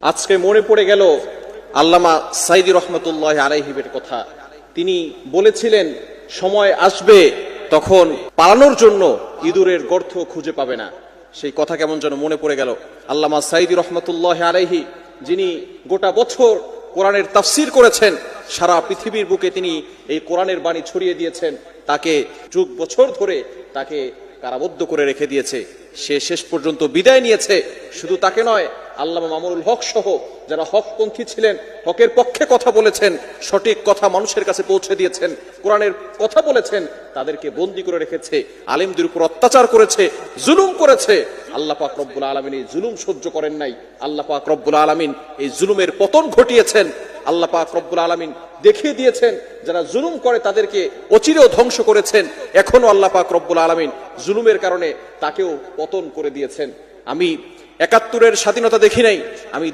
আজকে মনে পড়ে গেল আল্লামা সাইদি রহমতুল্লাহ আলাইহির কথা। তিনি বলেছিলেন, সময় আসবে তখন পালানোর জন্য ইঁদুরের গর্ত খুঁজে পাবে না। সেই কথা কেমন যেন মনে পড়ে গেল। আল্লামা সাইদি রহমতুল্লাহ আলাইহি, যিনি গোটা বছর কোরআনের তাফসীর করেছেন, সারা পৃথিবীর বুকে তিনি এই কোরআনের বাণী ছড়িয়ে দিয়েছেন, তাকে যুগ বছর ধরে তাকে কারাবদ্ধ করে রেখে দিয়েছে। সে শেষ পর্যন্ত বিদায় নিয়েছে। শুধু তাকে নয়, আল্লামা মামুনুল হক সহ যারা হকপন্থী ছিলেন, হকের পক্ষে কথা বলেছেন, সঠিক কথা মানুষের কাছে পৌঁছে দিয়েছেন, কোরআনের কথা বলেছেন, তাদেরকে বন্দী করে রেখেছে, আলেমদের উপর অত্যাচার করেছে, জুলুম করেছে। আল্লাহ পাক রব্বুল আলামিন এই জুলুম সহ্য করেন নাই। আল্লাহ পাক রব্বুল আলামিন এই জুলুমের পতন ঘটিয়েছেন। আল্লাহ পাক রব্বুল আলামিন দেখিয়ে দিয়েছেন, যারা জুলুম করে তাদেরকে অচিরেও ধ্বংস করেছেন। এখনো আল্লাহ পাক রব্বুল আলামিন জুলুমের কারণে তাকেও পতন করে দিয়েছেন। আমি ৭১-এর স্বাধীনতা দেখি নাই, আমি